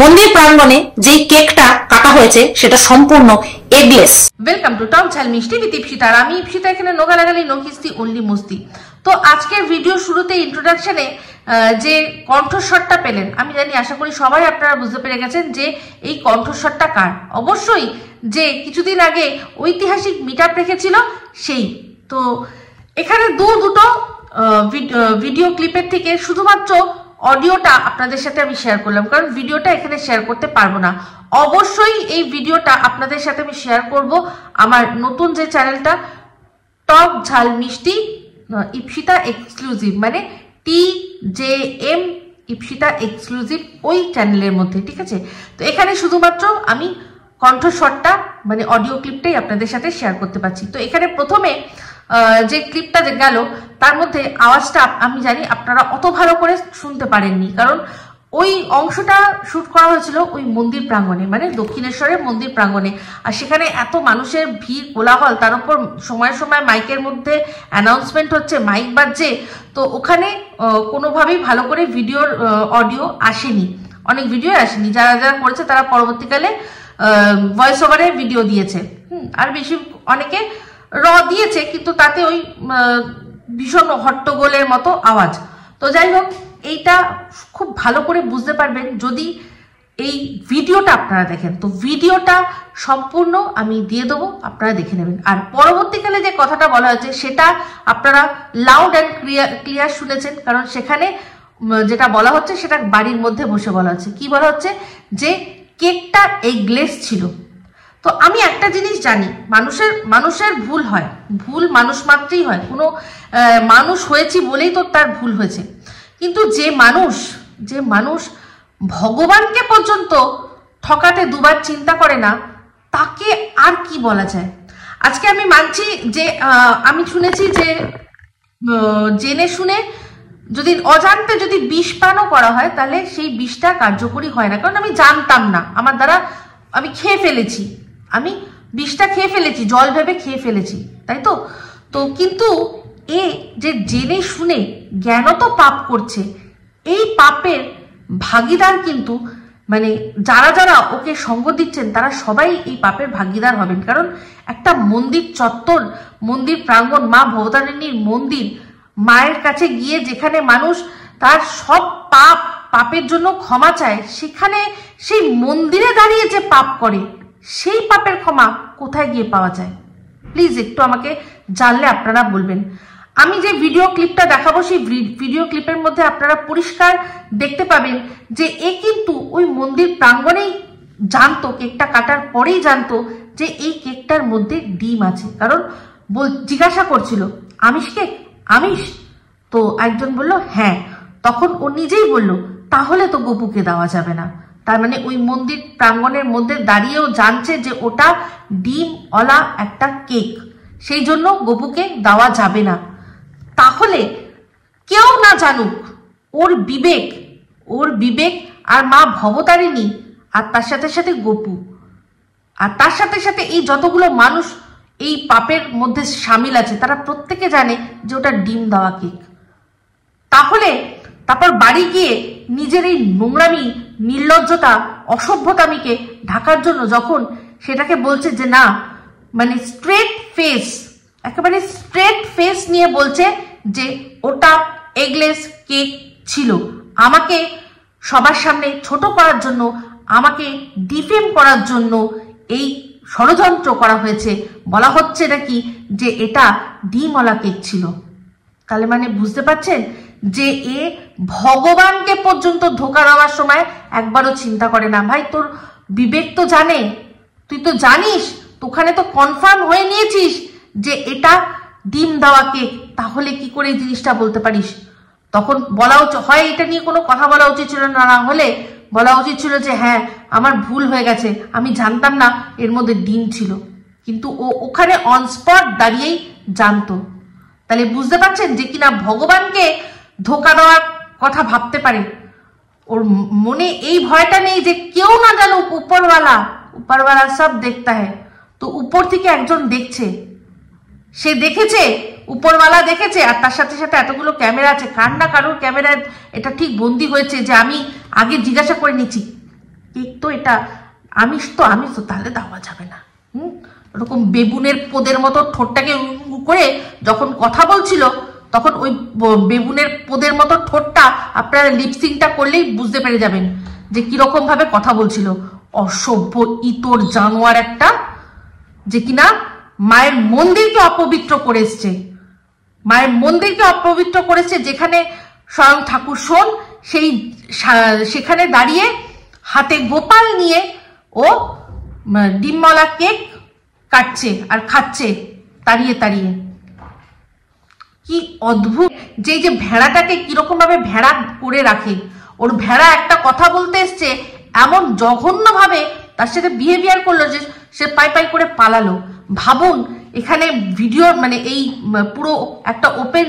মন্দির প্রাঙ্গণে যে কেকটা কাটা হয়েছে সেটা সম্পূর্ণ এগলেস। ওয়েলকাম টু টক ঝাল মিষ্টি উইথ ইপসিতা। আর আমি ইপসিতা, এখানে নো গালাগালি, নো কিস্তি, অনলি মস্তি। তো আজকের ভিডিও শুরুতে ইন্ট্রোডাকশনে যে কণ্ঠস্বরটা পেলেন, আমি জানি আশা করি সবাই আপনারা বুঝতে পেরে গেছেন যে এই কণ্ঠস্বরটা কার। অবশ্যই যে কিছুদিন আগে ঐতিহাসিক মিটআপ রেখেছিল সেই। তো এখানে দুটো ভিডিও ক্লিপের থেকে শুধুমাত্র অডিওটা আপনাদের সাথে আমি শেয়ার করলাম, কারণ ভিডিওটা এখানে শেয়ার করতে পারবো না। অবশ্যই এই ভিডিওটা আপনাদের সাথে আমি শেয়ার করব আমার নতুন যে চ্যানেলটা টক ঝাল মিষ্টি ইপসিতা এক্সক্লুসিভ, মানে TJM ইপসিতা এক্সক্লুসিভ, ওই চ্যানেলের মধ্যে, ঠিক আছে? তো এখানে শুধুমাত্র আমি কণ্ঠস্বরটা মানে অডিও ক্লিপটাই আপনাদের সাথে শেয়ার করতে পারছি। তো এখানে প্রথমে যে ক্লিপটা গেল তার মধ্যে আওয়াজটা আমি জানি আপনারা অত ভালো করে শুনতে পারেননি, কারণ ওই অংশটা শুট করা হয়েছিল ওই মন্দির প্রাঙ্গণে, মানে দক্ষিণেশ্বরের মন্দির প্রাঙ্গণে। আর সেখানে এত মানুষের ভিড়, কোলাহল, তার উপর সময় সময় মাইকের মধ্যে অ্যানাউন্সমেন্ট হচ্ছে, মাইক বাজছে। তো ওখানে কোনোভাবেই ভালো করে ভিডিওর অডিও আসেনি, অনেক ভিডিও আসেনি। যারা যারা করেছে তারা পরবর্তীকালে ভয়েস ওভারে ভিডিও দিয়েছে, আর বেশি অনেকে র দিয়েছে, কিন্তু তাতে ওই ভীষণ হট্টগোলের মতো আওয়াজ। তো যাই হোক, এইটা খুব ভালো করে বুঝতে পারবেন যদি এই ভিডিওটা আপনারা দেখেন। তো ভিডিওটা সম্পূর্ণ আমি দিয়ে দেবো, আপনারা দেখে নেবেন। আর পরবর্তীকালে যে কথাটা বলা হয়েছে সেটা আপনারা লাউড অ্যান্ড ক্লিয়ার শুনেছেন, কারণ সেখানে যেটা বলা হচ্ছে সেটা বাড়ির মধ্যে বসে বলা হচ্ছে। কি বলা হচ্ছে? যে কেকটা এগলেস ছিল। তো আমি একটা জিনিস জানি, মানুষের ভুল হয়, ভুল মানুষ মাত্রই হয়, কোনো মানুষ হয়েছি বলেই তো তার ভুল হয়েছে। কিন্তু যে মানুষ ভগবানকে পর্যন্ত ঠকাতে দুবার চিন্তা করে না, তাকে আর কি বলা যায়? আজকে আমি মানছি যে আমি শুনেছি যে জেনে শুনে যদি অজান্তে যদি বিষ পানও করা হয় তাহলে সেই বিষটা কার্যকরী হয় না, কারণ আমি জানতাম না, আমার দ্বারা আমি খেয়ে ফেলেছি, আমি বিষটা খেয়ে ফেলেছি, জল ভেবে খেয়ে ফেলেছি, তাই তো? তো কিন্তু এ যে জেনে শুনে জ্ঞানত পাপ করছে, এই পাপের ভাগীদার কিন্তু মানে যারা যারা ওকে সঙ্গ দিচ্ছেন তারা সবাই এই পাপের ভাগীদার হবেন। কারণ একটা মন্দির চত্বর, মন্দির প্রাঙ্গণ, মা ভবতারিণীর মন্দির, মায়ের কাছে গিয়ে যেখানে মানুষ তার সব পাপের জন্য ক্ষমা চায়, সেখানে সেই মন্দিরে দাঁড়িয়ে যে পাপ করে, সেই পাপের ক্ষমা কোথায় গিয়ে পাওয়া যায়? প্লিজ একটু আমাকে জানলে আপনারা বলবেন। আমি যে ভিডিও ক্লিপটা দেখাবো সেই ভিডিও ক্লিপের মধ্যে আপনারা পরিষ্কার দেখতে পাবেন যে এ কিন্তু ওই মন্দির প্রাঙ্গণেই জানতো, কেকটা কাটার পরেই জানতো যে এই কেকটার মধ্যে ডিম আছে। কারণ জিজ্ঞাসা করছিল, আমিষ কেক, আমিষ? তো একজন বলল হ্যাঁ, তখন ও নিজেই বলল তাহলে তো গপুকে দেওয়া যাবে না। তার মানে ওই মন্দির প্রাঙ্গণের মধ্যে দাঁড়িয়েও জানছে যে ওটা ডিমওয়ালা একটা কেক, সেই জন্য গপুকে দেওয়া যাবে না। তাহলে কেউ না জানুক, ওর বিবেক আর মা ভবতারিণী, আর তার সাথে সাথে গপু, আর তার সাথে সাথে এই যতগুলো মানুষ এই পাপের মধ্যে সামিল আছে, তারা প্রত্যেকে জানে যে ওটা ডিম দেওয়া কেক। তাহলে তারপর বাড়ি গিয়ে নিজের এই নোংরামি, নির্লজ্জতা, অসভ্যতামিকে ঢাকার জন্য যখন সেটাকে বলছে যে না, মানে একেবারে স্ট্রেট ফেস নিয়ে বলছে যে ওটা এগলেস কেক ছিল, আমাকে সবার সামনে ছোট করার জন্য, আমাকে ডিফেম করার জন্য এই ষড়যন্ত্র করা হয়েছে, বলা হচ্ছে নাকি যে এটা ডিমওয়ালা কেক ছিল। তাহলে মানে বুঝতে পারছেন যে এ ভগবানকে পর্যন্ত ধোঁকা দেওয়ার সময় একবারও চিন্তা করে না। ভাই, তোর বিবেক তো জানে, তুই তো জানিস, ওখানে তো কনফার্ম হয়ে নিয়েছিস যে এটা ডিম দেওয়া কেক, তাহলে কি করে এই জিনিসটা বলতে পারিস? তখন বলা উচিত হয়, এটা নিয়ে কোনো কথা বলা উচিত ছিল না, না হলে বলা উচিত ছিল যে হ্যাঁ আমার ভুল হয়ে গেছে, আমি জানতাম না এর মধ্যে ডিম ছিল। কিন্তু ও ওখানে অন স্পট দাঁড়িয়েই জানতো। তাহলে বুঝতে পারছেন যে কিনা ভগবানকে ধোকা দেওয়ার কথা ভাবতে পারে, ওর মনে এই ভয়টা নেই যে কেউ না জানুক, উপরওয়ালা সব দেখতা হ্যায়। তো উপর থেকে একজন দেখছে, সে দেখেছে উপরওয়ালা দেখেছে আর তার সাথে সাথে এতগুলো ক্যামেরা আছে, কার না কারোর ক্যামেরায় এটা ঠিক বন্দি হয়েছে যে আমি আগে জিজ্ঞাসা করে নিচ্ছি কেক তো এটা আমিষ তো তাহলে দেওয়া যাবে না। ওরকম বেগুনের পোদের মতো ঠোঁটটাকে করে যখন কথা বলছিল তখন ওই বেগুনের পোদের মতো ঠোঁটটা আপনারা লিপসিংটা করলেই বুঝতে পেরে যাবেন যে কিরকম ভাবে কথা বলছিল। অসভ্য ইতর জানোয়ার একটা, যে কিনা মায়ের মন্দিরকে অপবিত্র করে এসছে, মায়ের মন্দিরকে অপবিত্র করেছে, যেখানে স্বয়ং ঠাকুর শোন সেখানে দাঁড়িয়ে হাতে গোপাল নিয়ে ও ডিমওয়ালা কেক কাটছে আর খাচ্ছে তাড়িয়ে তাড়িয়ে। কি অদ্ভুত যে ভেড়াটাকে কিরকম ভাবে ভেড়া করে রাখে, ওর ভেড়া একটা কথা বলতে এসছে এমন জঘন্য ভাবে তার সাথে বিহেভিয়ার করলো যে সে পাই পাই করে পালালো। ভাবুন এখানে ভিডিও মানে এই পুরো একটা ওপেন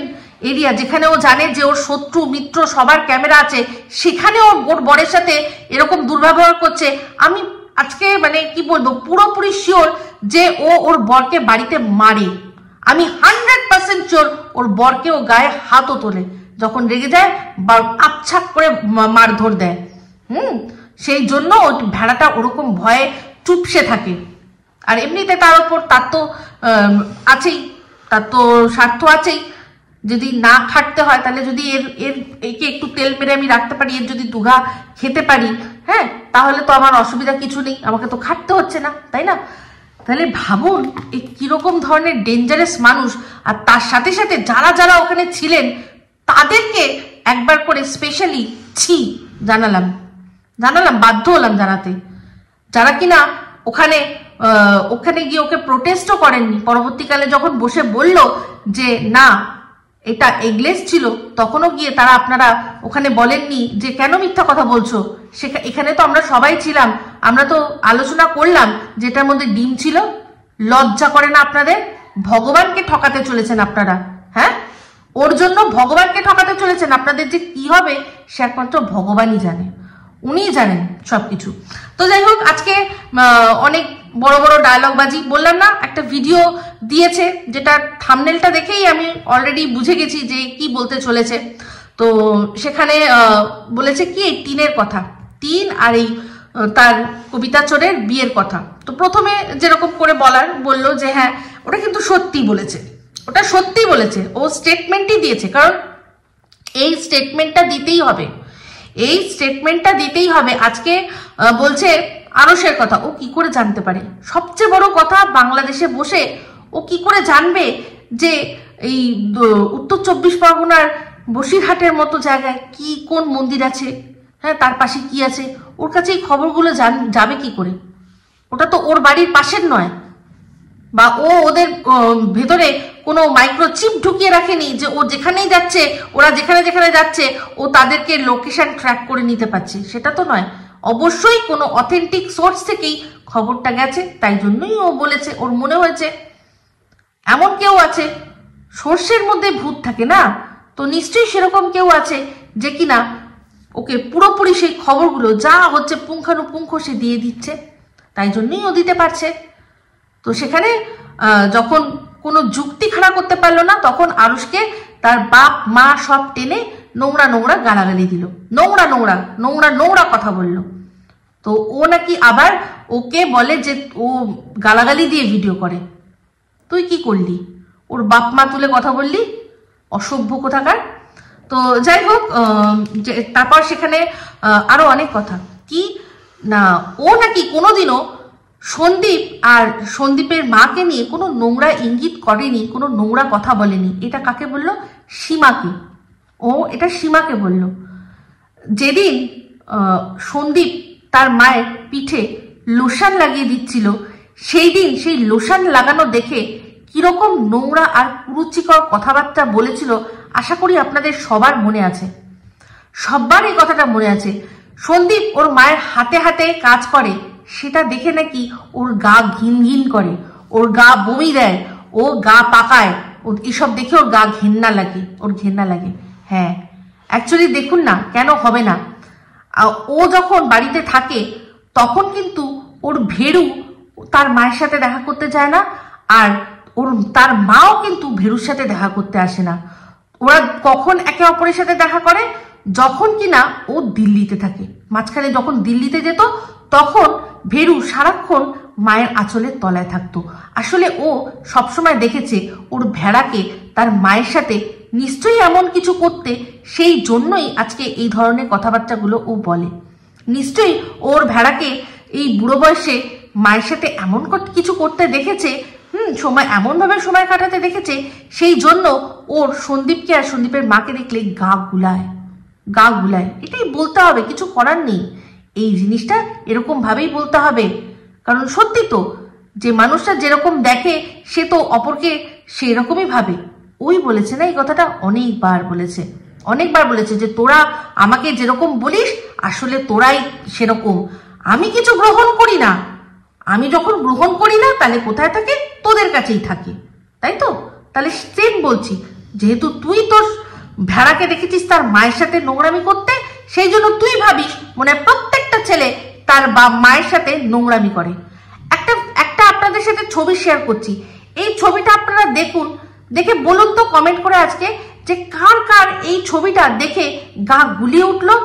এরিয়া, যেখানে ও জানে যে ওর শত্রু মিত্র সবার ক্যামেরা আছে, সেখানে ওর বরের সাথে এরকম দুর্ব্যবহার করছে। আমি আজকে মানে কি বলবো, পুরোপুরি শিওর যে ও ওর বরকে বাড়িতে মারে। আমি 100% শিওর ওর বরকে ও গায়ে হাতও তোলে, যখন রেগে যায় বা আচ্ছাক করে মারধর দেয়। সেই জন্য ওই ভেড়াটা ওরকম ভয়ে চুপসে থাকে। আর এমনিতে তার উপর তার তো আছেই, তার তো স্বার্থ আছেই। যদি না খাটতে হয় তাহলে যদি একে একটু তেল মেরে আমি রাখতে পারি, এর যদি দুঘা খেতে পারি, হ্যাঁ, তাহলে তো আমার অসুবিধা কিছু নেই, আমাকে তো খাটতে হচ্ছে না, তাই না? তাহলে ভাবুন এই কিরকম ধরনের ডেঞ্জারাস মানুষ। আর তার সাথে সাথে যারা যারা ওখানে ছিলেন তাদেরকে একবার করে স্পেশালি ছি জানালাম, বাধ্য হলাম জানাতে, যারা কিনা ওখানে গিয়ে ওকে প্রোটেস্টও করেননি। পরবর্তীকালে যখন বসে বলল যে না এটা এগলেস ছিল, তখনও গিয়ে তারা আপনারা ওখানে বলেননি যে কেন মিথ্যা কথা বলছো, এখানে তো আমরা সবাই ছিলাম, আমরা তো আলোচনা করলাম যেটার মধ্যে ডিম ছিল। লজ্জা করে না আপনাদের? ভগবানকে ঠকাতে চলেছেন আপনারা, হ্যাঁ, ওর জন্য ভগবানকে ঠকাতে চলেছেন। আপনাদের যে কি হবে সে একমাত্র ভগবানই জানে, উনিই জানেন সবকিছু। তো যাই হোক, আজকে অনেক বড় বড় ডায়লগ বাজি, বললাম না একটা ভিডিও দিয়েছে যেটা থাম্বনেলটা দেখেই আমি অলরেডি বুঝে গেছি যে কি বলতে চলেছে। তো সেখানে বলেছে কি এই টিনের কথা, টিন আর এই তার কবিতা চোরের বিয়ের কথা। তো প্রথমে যেরকম করে বললো যে হ্যাঁ ওটা কিন্তু সত্যি বলেছে, ওটা সত্যি বলেছে, ও স্টেটমেন্টই দিয়েছে, কারণ এই স্টেটমেন্টটা দিতেই হবে, এই স্টেটমেন্টটা দিতেই হবে। আজকে বলছে আরশের কথা, ও কি করে জানতে পারে? সবচেয়ে বড় কথা, বাংলাদেশে বসে ও কি করে জানবে যে এই উত্তর 24 পরগনার বসিরহাটের মতো জায়গায় কি কোন মন্দির আছে, হ্যাঁ, তার পাশে কি আছে? ওর কাছে এই খবরগুলো যাবে কি করে? ওটা তো ওর বাড়ির পাশের নয়, বা ও ওদের ভেতরে কোনো মাইক্রোচিপ ঢুকিয়ে রাখেনি যে ও যেখানেই যাচ্ছে, ওরা যেখানে যেখানে যাচ্ছে ও তাদেরকে লোকেশন ট্র্যাক করে নিতে পারছে, সেটা তো নয়। অবশ্যই কোনো অথেন্টিক সোর্স থেকেই খবরটা গেছে, তাই জন্যই ও বলেছে। ওর মনে হয়েছে এমন কেউ আছে, সর্ষের মধ্যে ভূত থাকে না, তো নিশ্চয়ই সেরকম কেউ আছে যে কিনা ওকে পুরোপুরি সেই খবরগুলো যা হচ্ছে পুঙ্খানুপুঙ্খ সে দিয়ে দিচ্ছে, তাই জন্যই ও দিতে পারছে। তো সেখানে যখন কোনো যুক্তি খাড়া করতে পারলো না, তখন আরুষকে তার বাপ মা সব টেনে নোংরা নোংরা গালাগালি দিল, নোংরা নোংরা নোংরা নোংরা কথা বলল। তো ও নাকি আবার ওকে বলে যে ও গালাগালি দিয়ে ভিডিও করে। তুই কি করলি? ওর বাপ মা তুলে কথা বললি, অসভ্য কোথাকার। তো যাই হোক, তারপর সেখানে আরো অনেক কথা, কি না ও নাকি কোনোদিনও সন্দীপ আর সন্দীপের মাকে নিয়ে কোনো নোংরা ইঙ্গিত করেনি, কোনো নোংরা কথা বলেনি। এটা কাকে বলল? সীমাকে। ও এটা সীমাকে বলল। যেদিন সন্দীপ তার মায়ের পিঠে লোশন লাগিয়ে দিচ্ছিল, সেই দিন সেই লোশন লাগানো দেখে কিরকম নোংরা আর কুরুচিকর কথাবার্তা বলেছিল, আশা করি আপনাদের সবার মনে আছে, সবার এই কথাটা মনে আছে। সন্দীপ ওর মায়ের হাতে হাতে কাজ করে, সেটা দেখে নাকি ওর গা ঘিন ঘিন করে, ওর গা বমি দেয়, ও গা পাকায়, এসব দেখে ওর গা ঘেন্না লাগে, ওর ঘেন্না লাগে। হ্যাঁ, অ্যাকচুয়ালি দেখুন না, কেন হবে না, ও যখন বাড়িতে থাকে তখন কিন্তু ওর ভেরু তার মায়ের সাথে দেখা করতে যায় না, আর তার মাও কিন্তু ভেরুর সাথে দেখা করতে আসে না। ওরা কখন একে অপরের সাথে দেখা করে? যখন কিনা ও দিল্লিতে থাকে। মাঝখানে যখন দিল্লিতে যেত তখন ভেরু সারাক্ষণ মায়ের আঁচলের তলায় থাকতো। আসলে ও সবসময় দেখেছে ওর ভেড়াকে তার মায়ের সাথে নিশ্চয়ই এমন কিছু করতে, সেই জন্যই আজকে এই ধরনের কথাবার্তাগুলো ও বলে। নিশ্চয়ই ওর ভেড়াকে এই বুড়ো বয়সে মায়ের সাথে এমন কিছু করতে দেখেছে, সময় এমনভাবে সময় কাটাতে দেখেছে, সেই জন্য ওর সন্দীপকে আর সন্দীপের মাকে দেখলে গা গুলায়। এটাই বলতে হবে, কিছু করার নেই। এই জিনিসটা এরকম ভাবেই বলতে হবে, কারণ সত্যি তো যে মানুষটা যেরকম দেখে সে তো অপরকে সেরকমই ভাবে। ওই বলেছে না এই কথাটা, অনেকবার বলেছে যে তোরা আমাকে যেরকম বলিস আসলে তোরাই সেরকম। আমি কিছু গ্রহণ করি না, আমি যখন গ্রহণ করি না তাহলে কোথায় থাকে? তোদের কাছেই থাকে, তাই তো? তাহলে সেম বলছি, যেহেতু তুই তোর ভেড়াকে দেখেছিস তার মায়ের সাথে নোংরামি করতে, সেই জন্য তুই ভাবিস মনে প্রত্যেকটা ছেলে তার মায়ের সাথে নোংরামি করে। একটা আপনাদের সাথে ছবি শেয়ার করছি, এই ছবিটা আপনারা দেখুন, দেখে বলুন তো কমেন্ট করে আজকে যে কার এই ছবিটা দেখে গা গুলিয়ে উঠলো।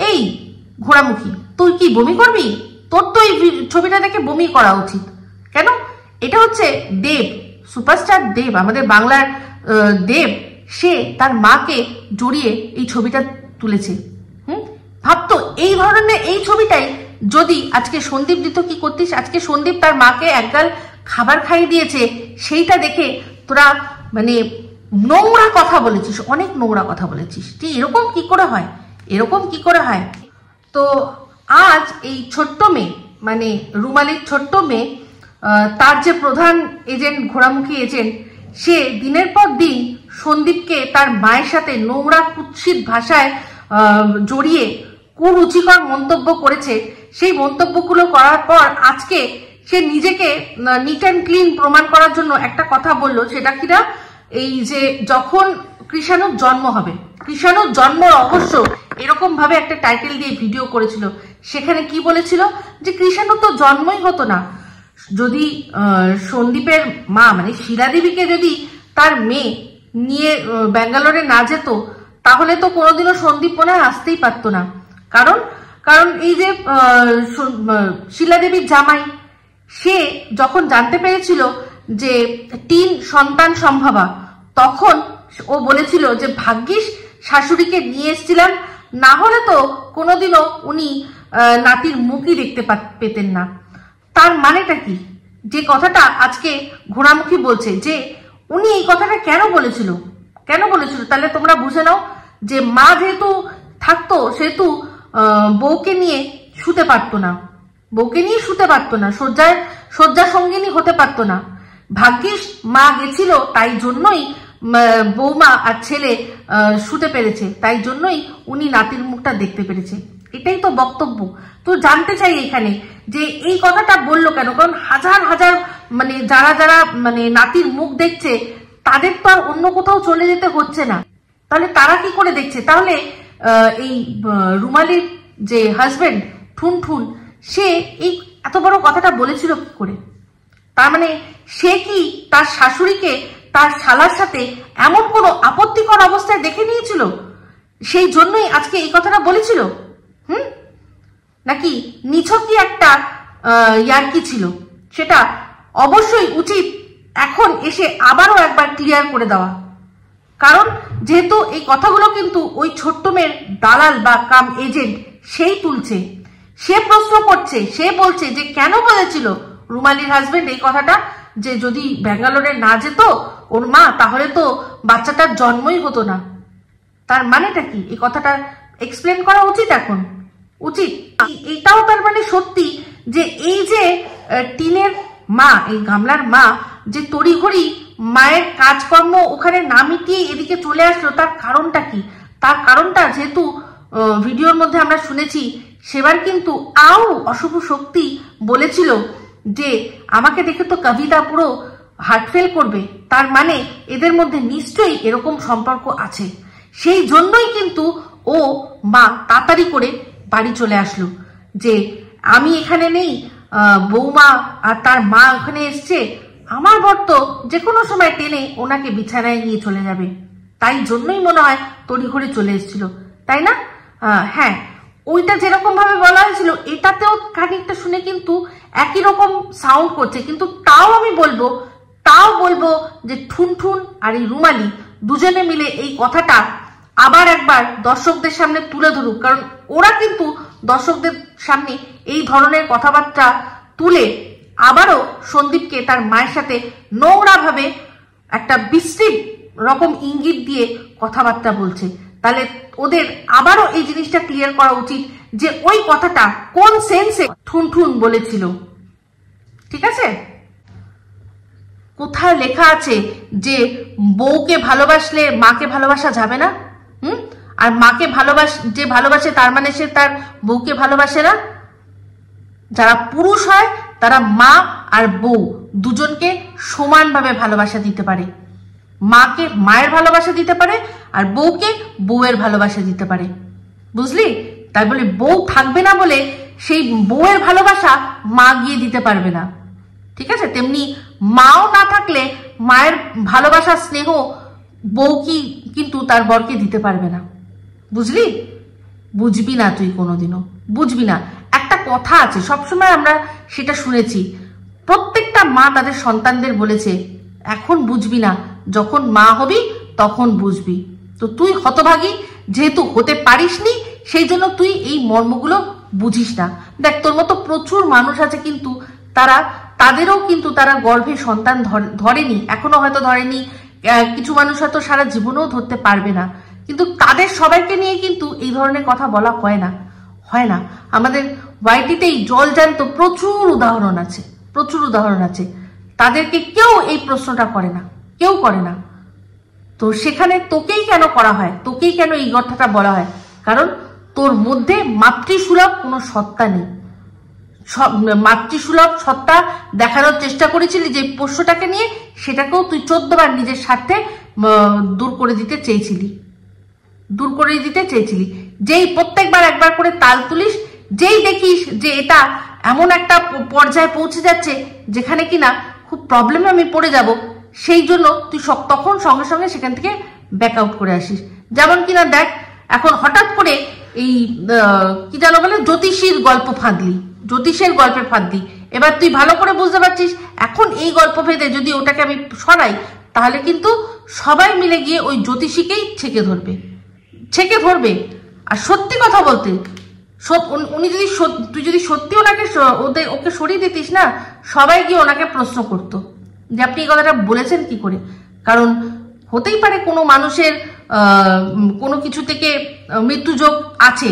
এই ঘোড়ামুখী, তুই কি বমি করবি? তোর তো এই ছবিটা দেখে বমি করা উচিত। কেন? এটা হচ্ছে দেব, সুপারস্টার দেব, আমাদের বাংলার দেব, সে তার মাকে জড়িয়ে এই ছবিটা তুলেছে। ভাবতো এই ধরনের এই ছবিটাই যদি আজকে সন্দীপ দিত, কি করতিস? আজকে সন্দীপ তার মাকে একগাল খাবার খাইয়ে দিয়েছে, সেইটা দেখে তোরা মানে নোংরা কথা বলেছিস, অনেক নোংরা কথা বলেছিস। তুই এরকম কি করে হয়? তো আজ এই ছোট্ট মেয়ে, মানে রুমালির ছোট্ট মেয়ে, তার যে প্রধান এজেন্ট, ঘোড়ামুখী এজেন্ট, সে দিনের পর দিন সন্দীপকে তার মায়ের সাথে নোংরা কুৎসিত ভাষায় জড়িয়ে কুরুচিকর মন্তব্য করেছে। সেই মন্তব্যগুলো করার পর আজকে সে নিজেকে নিট অ্যান্ড ক্লিন প্রমাণ করার জন্য একটা কথা বললো। সেটা কিনা, এই যে যখন কৃষাণুর জন্ম হবে, কৃষাণুর জন্ম রহস্য, এরকম ভাবে একটা টাইটেল দিয়ে ভিডিও করেছিল। সেখানে কি বলেছিল যে কৃষাণুর তো জন্মই হতো না যদি সন্দীপের মা মানে শিলাদেবীকে যদি তার মেয়ে নিয়ে ব্যাঙ্গালোরে না যেত, তাহলে তো কোনোদিনও সন্দীপ মনে হয় আসতেই পারতো না। কারণ এই যে শিলাদেবীর জামাই, সে যখন জানতে পেরেছিল যে টিন সন্তান সম্ভবা, তখন ও বলেছিল যে ভাগ্যিস শাশুড়িকে নিয়ে এসেছিলাম, না হলে তো কোনোদিনও উনি নাতির মুখই দেখতে পেতেন না। তার মানেটা কি? যে কথাটা আজকে ঘোড়ামুখী বলছে যে উনি এই কথাটা কেন বলেছিল, তাহলে তোমরা বুঝে নাও যে মা যেহেতু থাকতো সেহেতু বউকে নিয়ে শুতে পারতো না, শয্যা সঙ্গিনী হতে পারতো না। ভাগ্যিস মা গেছিল, তাই জন্যই বৌমা আর ছেলে শুতে পেরেছে, তাই জন্যই উনি নাতির মুখটা দেখতে পেরেছে। এটাই তো বক্তব্য। তো জানতে চাই এখানে যে এই কথাটা বললো কেন? কারণ হাজার মানে যারা মানে নাতির মুখ দেখছে, তাদের তো আর অন্য কোথাও চলে যেতে হচ্ছে না, তাহলে তারা কি করে দেখছে? তাহলে এই রুমালির যে হাজবেন্ড ঠুনঠুন, সে এই এত বড় কথাটা বলেছিল কি করে? তার মানে সে কি তার শাশুড়িকে তার শালার সাথে এমন কোনো আপত্তিকর অবস্থায় দেখে নিয়েছিল, সেই জন্যই আজকে এই কথাটা বলেছিল? নাকি নিছকই একটা ইয়ার্কি ছিল? সেটা অবশ্যই উচিত এখন এসে আবারও একবার ক্লিয়ার করে দেওয়া। কারণ যেহেতু এই কথাগুলো কিন্তু ওই ছোট্ট মেয়ের দালাল বা কাম এজেন্ট সেই তুলছে, সে প্রশ্ন করছে, সে বলছে যে কেন বলেছিল রুমালির হাজবেন্ড এই কথাটা, যে যদি ব্যাঙ্গালোরে না যেত ওর মা, তাহলে তো বাচ্চাটার জন্মই হতো না। তার মানেটা কি? এই কথাটা এক্সপ্লেন করা উচিত এখন, উচিত। এটাও তার মানে সত্যি যে এই যে টিনের মা, এই গামলার মা যে তড়িঘড়ি মায়ের কাজকর্ম ওখানে না মিটিয়ে এদিকে চলে আসলো, তার কারণটা কি? তার কারণটা যেহেতু ভিডিওর মধ্যে আমরা শুনেছি, সেবার কিন্তু অশুভ শক্তি বলেছিল যে আমাকে দেখে তো কবিতা পুরো হার্টফেল করবে, তার মানে এদের মধ্যে নিশ্চয়ই এরকম সম্পর্ক আছে। সেই জন্যই কিন্তু ও মা তাড়াতাড়ি করে বাড়ি চলে আসলো যে আমি এখানে নেই, বৌমা আর তার মা ওখানে এসছে, আমার বর তো যে কোনো সময় টেনে ওনাকে বিছানায় নিয়ে চলে যাবে, তাই জন্যই মনে হয় তড়িঘড়ি চলে এসেছিল, তাই না? হ্যাঁ, ওইটা যেরকম ভাবে বলা হয়েছিল এটাতেও খানিকটা শুনে কিন্তু একই রকম সাউন্ড করছে, কিন্তু তাও বলবো যে ঠুনঠুন আর এই রুমালি দুজনে মিলে এই কথাটা আবার একবার দর্শকদের সামনে তুলে ধরুক, কারণ ওরা কিন্তু দর্শকদের সামনে এই ধরনের কথাবার্তা তুলে আবারও সন্দীপকে তার মায়ের সাথে নোংরা ভাবে একটা বিশ্রী রকম ইঙ্গিত দিয়ে কথাবার্তা বলছে। তাহলে ওদের আবারও এই জিনিসটা ক্লিয়ার করা উচিত যে ওই কথাটা কোন সেন্সে ঠুনঠুন বলেছিল। ঠিক আছে? কোথায় লেখা আছে যে বউকে ভালোবাসলে মাকে ভালোবাসা যাবে না? আর মাকে যে ভালোবাসে তার মানে সে তার বউকে ভালোবাসে না? যারা পুরুষ হয় তারা মা আর বউ দুজনকে সমানভাবে ভালোবাসা দিতে পারে। মাকে মায়ের ভালোবাসা দিতে পারে আর বউকে বউয়ের ভালোবাসা দিতে পারে। বুঝলি? তাই বলে বউ থাকবে না বলে সেই বউয়ের ভালোবাসা মা গিয়ে দিতে পারবে না। ঠিক আছে? তেমনি মাও না থাকলে মায়ের ভালোবাসা স্নেহ বউ কিন্তু তার বরকে দিতে পারবে না। বুঝলি? বুঝবি না, তুই কোনোদিনও বুঝবি না। একটা কথা আছে, সবসময় আমরা সেটা শুনেছি, প্রত্যেকটা মা তাদের সন্তানদের বলেছে এখন বুঝবি না, যখন মা হবি তখন বুঝবি। তো তুই হতভাগী, যেহেতু হতে পারিসনি সেই জন্য তুই এই মর্মগুলো বুঝিস না। দেখ, তোর মতো প্রচুর মানুষ আছে কিন্তু তাদেরও কিন্তু তারা গর্ভে সন্তান ধরেনি, এখনো হয়তো ধরেনি, কিছু মানুষ হয়তো সারা জীবনেও ধরতে পারবে না, কিন্তু তাদের সবাইকে নিয়ে কিন্তু এই ধরনের কথা বলা হয় না। আমাদের ওয়াইটিতেই জলজান্ত প্রচুর উদাহরণ আছে, তাদেরকে কেউ এই প্রশ্নটা কেউ করে না। তো সেখানে তোকেই কেন করা হয়, তোকেই কেন এই কথাটা বলা হয়? কারণ তোর মধ্যে মাতৃসুলভ কোনো সত্তা নেই। মাতৃসুলভ সত্তা দেখানোর চেষ্টা করেছিলি যে পোষ্যটাকে নিয়ে, সেটাকেও তুই 14 বার নিজের স্বার্থে দূর করে দিতে চেয়েছিলি। যেই প্রত্যেকবার একবার করে তাল তুলিস, যেই দেখিস যে এটা এমন একটা পর্যায়ে পৌঁছে যাচ্ছে যেখানে কিনা খুব প্রবলেমে আমি পড়ে যাব, সেই জন্য তুই তখন সঙ্গে সঙ্গে সেখান থেকে ব্যাক আউট করে আসিস। যেমন কিনা দেখ, এখন হঠাৎ করে এই কি জানো বলে জ্যোতিষের গল্পে ফাঁদলি। এবার তুই ভালো করে বুঝতে পারছিস এখন এই গল্প ভেদে যদি ওটাকে আমি সরাই তাহলে কিন্তু সবাই মিলে গিয়ে ওই জ্যোতিষীকেই ছেকে ধরবে। আর সত্যি কথা বলতে, তুই যদি সত্যি ওকে সরিয়ে দিতিস না, সবাই গিয়ে ওনাকে প্রশ্ন করতো যে আপনি এই কথাটা বলেছেন কি করে। কারণ হতেই পারে কোনো মানুষের কোনো কিছু থেকে মৃত্যু যোগ আছে।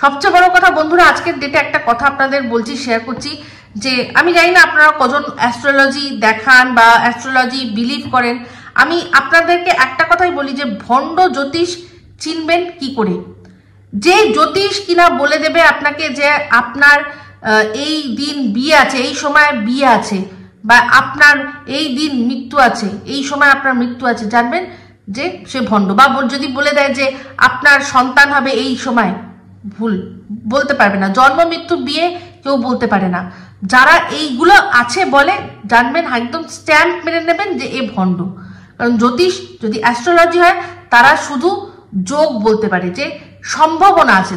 সবচেয়ে বড় কথা বন্ধুরা, আজকের ডেটে একটা কথা আপনাদের বলছি, শেয়ার করছি, যে আমি জানি না আপনারা কজন অ্যাস্ট্রোলজি দেখান বা অ্যাস্ট্রোলজি বিলিভ করেন। আমি আপনাদেরকে একটা কথাই বলি যে ভণ্ড জ্যোতিষ চিনবেন কি করে? যে জ্যোতিষ কিনা বলে দেবে আপনাকে যে আপনার এই দিন বিয়ে আছে, এই সময় বিয়ে আছে, বা আপনার এই দিন মৃত্যু আছে, এই সময় আপনার মৃত্যু আছে, জানবেন যে সে ভণ্ড। বা যদি বলে দেয় যে আপনার সন্তান হবে এই সময়, ভুল, বলতে পারবে না। জন্ম মৃত্যু বিয়ে কেউ বলতে পারে না। যারা এইগুলো আছে বলে, জানবেন একদম স্ট্যাম্প মেরে নেবেন যে এ ভণ্ড। কারণ জ্যোতিষ যদি অ্যাস্ট্রোলজি হয়, তারা শুধু যোগ বলতে পারে, যে সম্ভাবনা আছে,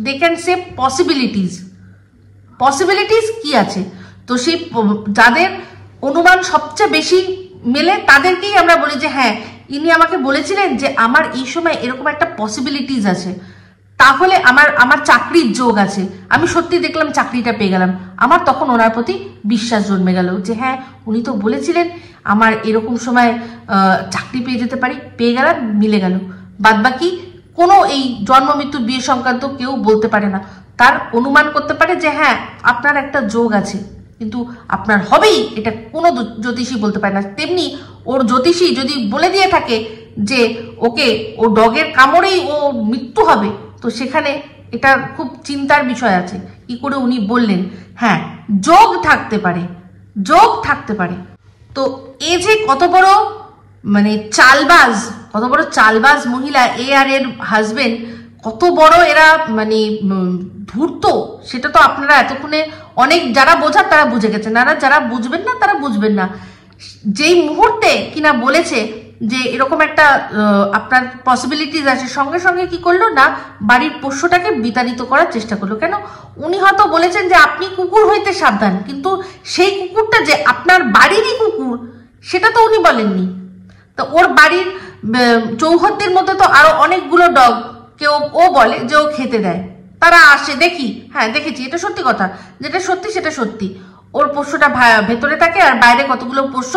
দে ক্যান সে পসিবিলিটিস কি আছে। তো সেই যাদের অনুমান সবচেয়ে বেশি মেলে তাদেরকেই আমরা বলি যে হ্যাঁ, ইনি আমাকে বলেছিলেন যে আমার এই সময় এরকম একটা পসিবিলিটিস আছে, তাহলে আমার চাকরির যোগ আছে, আমি সত্যি দেখলাম চাকরিটা পেয়ে গেলাম, আমার তখন ওনার প্রতি বিশ্বাস জন্মে গেল যে হ্যাঁ, উনি তো বলেছিলেন আমার এরকম সময় চাকরি পেয়ে যেতে পারি, পেয়ে গেলাম, মিলে গেল। বাদবাকি কোনো এই জন্ম মৃত্যু বিয়ে সংক্রান্ত কেউ বলতে পারে না। তার অনুমান করতে পারে যে হ্যাঁ, আপনার একটা যোগ আছে, কিন্তু আপনার হবেই এটা কোনো জ্যোতিষী বলতে পারে না। তেমনি ওর জ্যোতিষী যদি বলে দিয়ে থাকে যে ওকে ও ডগের কামড়েই ও মৃত্যু হবে, তো সেখানে এটা খুব চিন্তার বিষয় আছে, কি করে উনি বললেন। হ্যাঁ, যোগ থাকতে পারে। তো এ যে কত বড় চালবাজ মহিলা, এ আর এর হাজবেন্ড, কত বড় এরা ধূর্ত, সেটা তো আপনারা এতক্ষণে অনেক যারা বোঝার তারা বুঝে গেছেন, আর যারা বুঝবেন না তারা বুঝবেন না। যেই মুহূর্তে কিনা বলেছে যে এরকম একটা আপনার পসিবিলিটিস আছে, সঙ্গে সঙ্গে কি করলো না বাড়ির পোষ্যটাকে বিতাড়িত করার চেষ্টা করলো। কেন, উনি হয়তো বলেছেন যে আপনি কুকুর হইতে সাবধান, কিন্তু সেই কুকুরটা যে আপনার বাড়িরই কুকুর সেটা তো উনি বলেননি। তো ওর বাড়ির চৌহদ্দির মধ্যে তো আরো অনেকগুলো ডগ কেউ ও বলে যে ও খেতে দেয়, তারা আসে দেখি, হ্যাঁ দেখেছি, এটা সত্যি কথা, যেটা সত্যি সেটা সত্যি। ওর পোষ্যটা ভেতরে থাকে আর বাইরে কতগুলো পোষ্য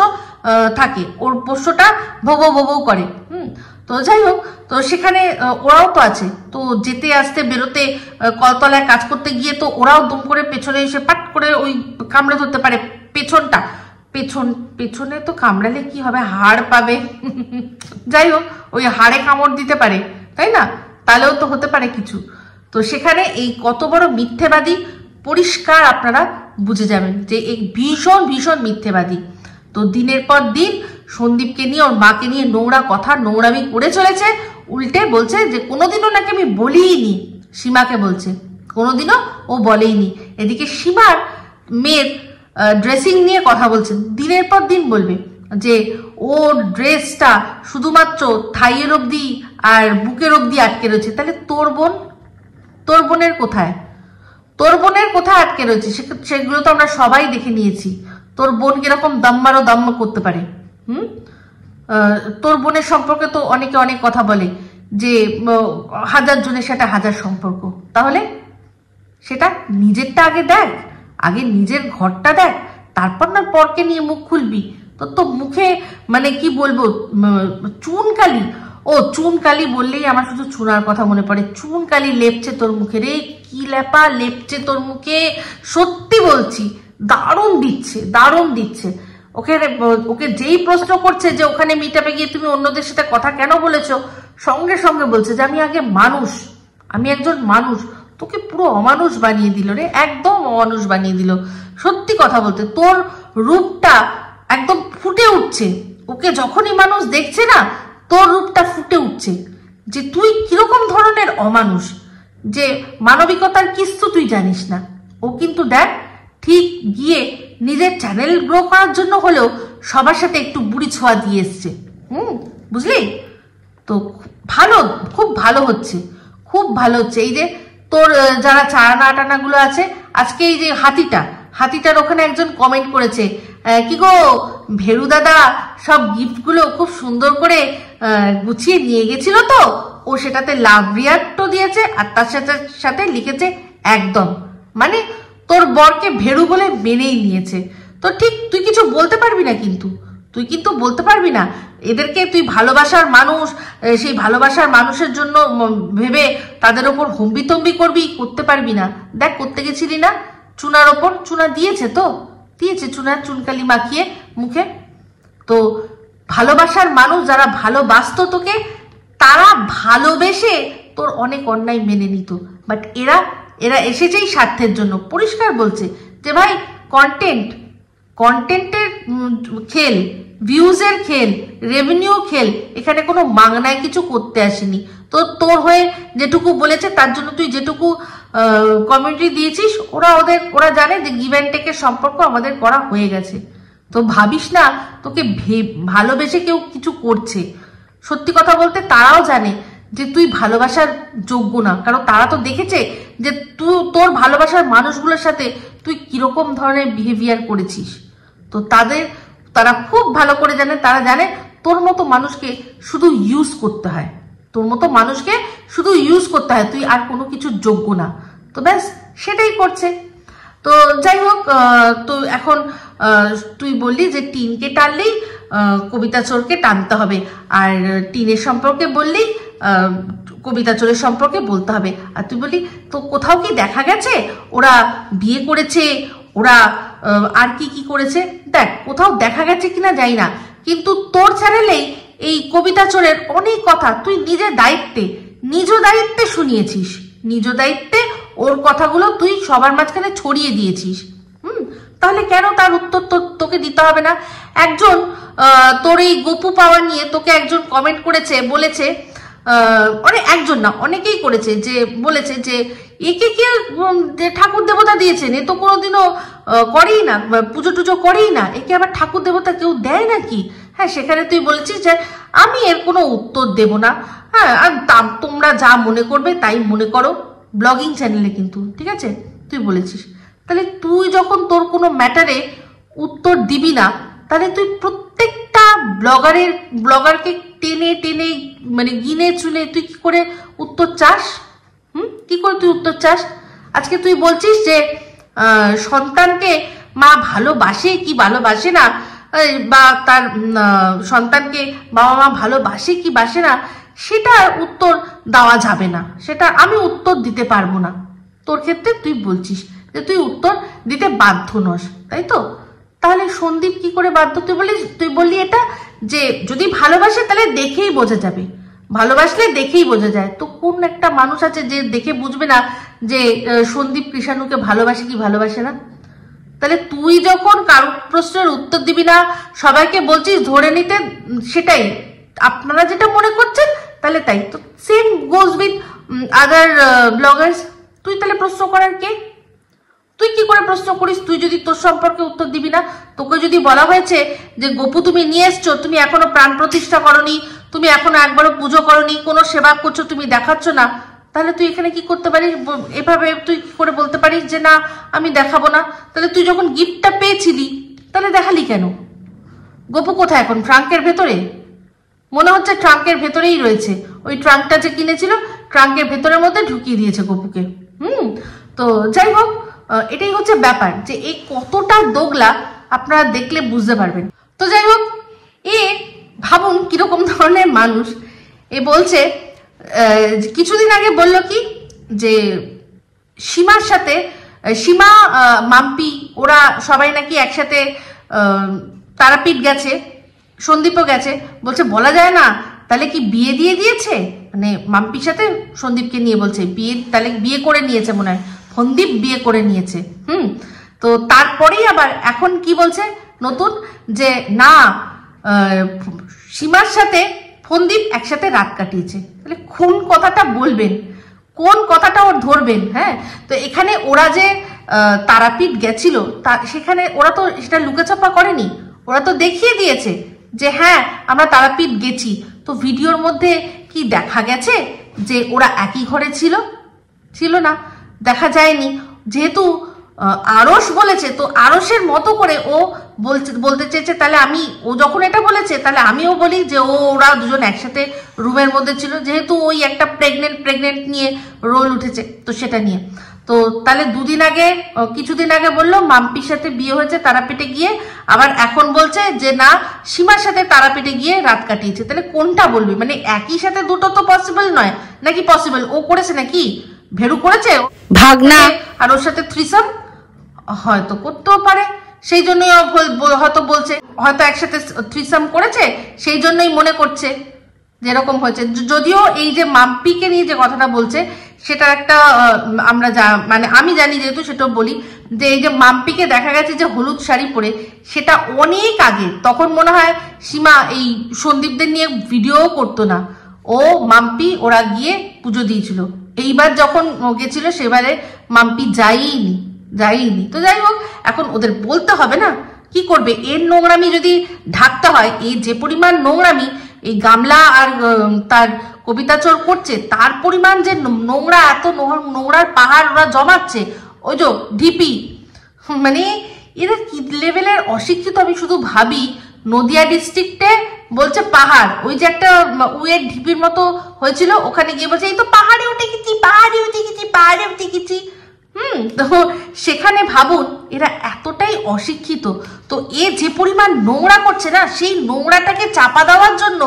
থাকে, ওর পোষ্যটা ভোবো ভোবো করে। তো যাই হোক, তো সেখানে ওরাও তো আছে, তো যেতে আসতে বেরোতে কলতলায় কাজ করতে গিয়ে তো ওরাও দুম করে পেছনে এসে পাট করে ওই কামড়ে ধরতে পারে পেছনটা। পেছনে তো কামড়ালে কি হবে, হাড় পাবে। যাই হোক, ওই হাড়ে কামড় দিতে পারে, তাই না? তাহলেও তো হতে পারে কিছু। তো সেখানে এই কত বড় মিথ্যেবাদী পরিষ্কার আপনারা বুঝে যাবেন যে এই ভীষণ ভীষণ মিথ্যেবাদী। তো দিনের পর দিন সন্দীপকে নিয়ে ওর মাকে নিয়ে নোংরা কথা নোংরামি করে চলেছে, উল্টে বলছে যে কোনোদিনও নাকি আমি বলিনি, সীমাকে বলছে কোনোদিনও ও বলেইনি। এদিকে সীমার মেয়ের ড্রেসিং নিয়ে কথা বলছেন, দিনের পর দিন বলবে যে ওর ড্রেসটা শুধুমাত্র থাইয়ের অবধি আর বুকের অবধি আটকে রয়েছে। তাহলে তোর বোনের কোথায়, তোর বোনের কোথায় আটকে রয়েছে? সেগুলো তো আমরা সবাই দেখে নিয়েছি। তোর বোন কিরকম দাম্মারও দাম্মা করতে পারে। তোর বোনের সম্পর্কে তো অনেকে অনেক কথা বলে যে 1000 জনের সাথে 1000 সম্পর্ক। তাহলে সেটা নিজেরটা আগে দেখ, আগে নিজের ঘরটা দেখ, তারপর না পরকে নিয়ে মুখ খুলবি। তো মুখে মানে কি বলবো, চুনকালি। ও চুনকালি বললেই আমার শুধু চুনার কথা মনে পড়ে। চুনকালি লেপছে তোর মুখে রে, কি লেপা লেপছে তোর মুখে, সত্যি বলছি, দারুণ দিচ্ছে, দারুণ দিচ্ছে। ওকে যেই প্রশ্ন করছে যে ওখানে মিটআপে গিয়ে তুমি অন্যদের সাথে কথা কেন বলেছো, সঙ্গে সঙ্গে বলছে যে আমি আগে মানুষ, আমি একজন মানুষ। তোকে পুরো অমানুষ বানিয়ে দিল রে, একদম অমানুষ বানিয়ে দিল। সত্যি কথা বলতে তোর রূপটা একদম ফুটে উঠছে, ওকে যখনই মানুষ দেখছে না তোর রূপটা ফুটে উঠছে যে তুই কিরকম ধরনের অমানুষ, যে মানবিকতার কিছু তুই জানিস না। ও কিন্তু দেখ ঠিক গিয়ে নিজের চ্যানেল গ্রো করার জন্য হলেও সবার সাথে একটু বুড়ি ছোঁয়া দিয়ে এসছে। বুঝলি? তো ভালো, খুব ভালো হচ্ছে, খুব ভালো হচ্ছে। এই যে তোর যারা চারানা টানা গুলো আছে, আজকে এই যে হাতিটার ওখানে একজন কমেন্ট করেছে, কি গো ভেরু দাদা সব গিফট গুলো খুব সুন্দর করে গুছিয়ে নিয়ে গেছিল তো, ও সেটাতে লাভ রিয়াক্টও দিয়েছে আর তার সাথে লিখেছে একদম, মানে তোর বরকে ভেরু বলে মেনেই নিয়েছে। তো ঠিক তুই কিছু বলতে পারবি না, কিন্তু তুই কিন্তু বলতে পারবি না এদেরকে, তুই ভালোবাসার মানুষ, সেই ভালোবাসার মানুষের জন্য ভেবে তাদের ওপর হম্বিতম্বি করতে পারবি না। দেখ করতে গেছিলি না, চুনার ওপর চুনা দিয়েছে, তো দিয়েছে চুনার চুনকালি মাখিয়ে মুখে। তো ভালোবাসার মানুষ যারা ভালোবাসতো তোকে, তারা ভালোবেসে তোর অনেক অন্যায় মেনে নিত। বাট এরা এসেছেই স্বার্থের জন্য। পরিষ্কার বলছে যে ভাই কন্টেন্টের খেল, ভিউজের খেল, রেভিনিউ খেল, এখানে কোনো মাংনায় কিছু করতে আসেনি। তো তোর হয়ে যেটুকু বলেছে তার জন্য তুই যেটুকু কমেন্ট্রি দিয়েছিস, ওরা জানে যে গিভ অ্যান্ড টেকের সম্পর্ক আমাদের করা হয়ে গেছে। তো ভাবিস না তোকে ভালোবেসে কেউ কিছু করছে। সত্যি কথা বলতে তারাও জানে যে তুই ভালোবাসার যোগ্য না, কারণ তারা তো দেখেছে যে তোর ভালোবাসার মানুষগুলোর সাথে তুই কিরকম ধরনের বিহেভিয়ার করেছিস। তো তারা খুব ভালো করে জানে, তারা জানে তোর মতো মানুষকে শুধু ইউজ করতে হয়, তোর মতো মানুষকে শুধু ইউজ করতে হয়, তুই আর কোনো কিছু যোগ্য না। তো ব্যাস সেটাই করছে। তো যাই হোক, তো এখন তুই বললি যে টিনকে টানলেই কবিতা চোরকে টানতে হবে, আর টিনের সম্পর্কে বললেই কবিতা চোরের সম্পর্কে বলতে হবে। আর তুই বললি তো কোথাও কি দেখা গেছে ওরা বিয়ে করেছে, ওরা আর কি করেছে? দেখ কোথাও দেখা গেছে কিনা জানি না, কিন্তু তোর চ্যানেলেই এই কবিতা চোরের অনেক কথা তুই নিজ দায়িত্বে শুনিয়েছিস, নিজ দায়িত্বে ওর কথাগুলো তুই সবার মাঝখানে ছড়িয়ে দিয়েছিস। তাহলে কেন তার উত্তর তোকে দিতে হবে না? একজন তোর এই গপু পাওয়া নিয়ে তোকে একজন কমেন্ট করেছে, বলেছে একজন না অনেকেই করেছে, যে বলেছে যে একে কে ঠাকুর দেবতা দিয়েছেন, এ তো কোনোদিনও করেই না, পুজো টুজো করেই না, একে আবার ঠাকুর দেবতা কেউ দেয় নাকি? হ্যাঁ, সেখানে তুই বলেছিস যে আমি এর কোনো উত্তর দেব না। হ্যাঁ, আর তোমরা যা মনে করবে তাই মনে করো, ব্লগিং চ্যানেলে কিন্তু, ঠিক আছে, তুই বলেছিস। তাহলে তুই যখন তোর কোনো ম্যাটারে উত্তর দিবি না, তাহলে তুই প্রত্যেকটা ব্লগারকে টেনে টেনে মানে গিনে চুনে তুই কি করে উত্তর চাস? কি করে তুই উত্তর চাস? আজকে তুই বলছিস যে সন্তানকে মা ভালোবাসে কি ভালোবাসে না, বা তার সন্তানকে বাবা মা ভালোবাসে কি বাসে না, সেটা উত্তর দেওয়া যাবে না, সেটা আমি উত্তর দিতে পারবো না। তোর ক্ষেত্রে তুই বলছিস যে তুই উত্তর দিতে বাধ্য নস, তাই তো? তাহলে সন্দীপ কি করে বাধ্য? তুই বললি এটা যে যদি ভালোবাসে তাহলে দেখেই বোঝা যাবে, ভালোবাসলে দেখেই বোঝা যায়। তো কোন একটা মানুষ আছে যে দেখে বুঝবে না যে সন্দীপ কৃষাণুকে ভালোবাসে কি ভালোবাসে না? তাহলে তুই যখন কারো প্রশ্নের উত্তর দিবি না, সবাইকে বলছিস ধরে নিতে, সেটাই আপনারা যেটা মনে করছেন তাহলে তাই। তো same goes with other Bloggers. তুই তাহলে প্রশ্ন করার কে? তুই কি করে প্রশ্ন করিস? তুই যদি তোর সম্পর্কে উত্তর দিবি না, তোকে যদি বলা হয়েছে যে গপু তুমি নিয়ে এসছো, তুমি এখনো প্রাণ প্রতিষ্ঠা করনি, তুমি এখনো একবারও পুজো করনি, কোনো সেবা করছো তুমি দেখাচ্ছ না, তাহলে তুই এখানে কি করতে পারিস? এভাবে তুই কি করে বলতে পারিস যে না আমি দেখাবো না? তাহলে তুই যখন গিফটটা পেয়েছিলি তাহলে দেখালি কেন? গপু কোথায় এখন? ট্রাঙ্কের ভেতরে? মনে হচ্ছে ট্রাঙ্কের ভেতরেই রয়েছে। ওই ট্রাঙ্কটা যে কিনেছিল ট্রাঙ্কের ভেতরের মধ্যে ঢুকিয়ে দিয়েছে গপুকে। তো যাই হোক, এটাই হচ্ছে ব্যাপার, যে এই কতটা দোগলা আপনারা দেখলে বুঝতে পারবেন। তো যাই হোক, এ ভাবুন কিরকম ধরনের মানুষ। এ বলছে কিছুদিন আগে বলল কি যে সীমার সাথে, সীমা মাম্পি ওরা সবাই নাকি একসাথে তারাপীঠ গেছে, সন্দীপও গেছে। বলছে বলা যায় না, তাহলে কি বিয়ে দিয়ে দিয়েছে? মানে মাম্পির সাথে সন্দীপকে নিয়ে বলছে বিয়ে, তাহলে বিয়ে করে নিয়েছে মনে হয়, সন্দীপ বিয়ে করে নিয়েছে। তো তারপরেই আবার এখন কি বলছে নতুন, যে না সীমার সাথে সন্দীপ একসাথে রাত কাটিয়েছে। তাহলে কোন কথাটা বলবেন, কোন কথাটা ওর ধরবেন? হ্যাঁ, তো এখানে ওরা যে তারাপীঠ গেছিল, সেখানে ওরা তো সেটা লুকাচাপা করেনি, ওরা তো দেখিয়ে দিয়েছে যে হ্যাঁ আমরা তারাপীঠ গেছি। তো ভিডিওর মধ্যে কি দেখা গেছে যে ওরা একই ঘরে ছিল না, দেখা যায়নি। যেহেতু আরশ বলেছে, তো আরশের মতো করে ও বলতে চেয়েছে, তাহলে ও যখন এটা বলেছে তাহলে আমিও বলি যে ওরা দুজন একসাথে রুমের মধ্যে ছিল, যেহেতু ওই একটা প্রেগনেন্ট নিয়ে রোল উঠেছে, তো সেটা নিয়ে। তো তাহলে কিছুদিন আগে বললো মাম্পির সাথে বিয়ে হয়েছে তারাপীঠে গিয়ে, আবার এখন বলছে যে না সীমার সাথে তারাপীঠে গিয়ে রাত কাটিয়েছে। তাহলে কোনটা বলবি? মানে একই সাথে দুটো তো পসিবল নয়, নাকি পসিবল? ও করেছে নাকি? ভেরু করেছে ভাগনা, আর ওর সাথে থ্রিসাম হয়তো করতেও পারে, সেই জন্যই হয়তো বলছে, হয়তো একসাথে থ্রিসাম করেছে, সেই জন্যই মনে করছে যেরকম হয়েছে। যদিও এই যে মাম্পিকে নিয়ে যে কথাটা বলছে সেটা একটা আমরা মানে আমি জানি, যেহেতু সেটা বলি, যে এই যে মাম্পিকে দেখা গেছে যে হলুদ শাড়ি পরে, সেটা অনেক আগে, তখন মনে হয় সীমা এই সন্দীপদের নিয়ে ভিডিও করতো না, ও মাম্পি ওরা গিয়ে পুজো দিয়েছিল। এইবার যখন গেছিল সেবারে মাম্পি যাইনি। তো যাই হোক, এখন ওদের বলতে হবে না, কি করবে? এর নোংরামি যদি ঢাকতে হয়, এই যে পরিমাণ নোংরামি এই গামলা আর তার কবিতা চোর করছে, তার পরিমাণ যে নোংরা, এত নোংরার পাহাড় ওরা জমাচ্ছে, ওই যে ঢিপি, মানে এরা কি লেভেলের অশিক্ষিত। আমি শুধু ভাবি নদিয়া ডিস্ট্রিক্টে বলছে পাহাড়, ওই যে একটা উয়ের ঢিপির মতো হয়েছিল, ওখানে গিয়ে বলছে এই তো পাহাড়ে উঠে গেছি। তো সেখানে ভাবুন এরা এতটাই অশিক্ষিত। তো এ যে পরিমাণ নোংরা করছে না, সেই নোংরাটাকে চাপা দেওয়ার জন্য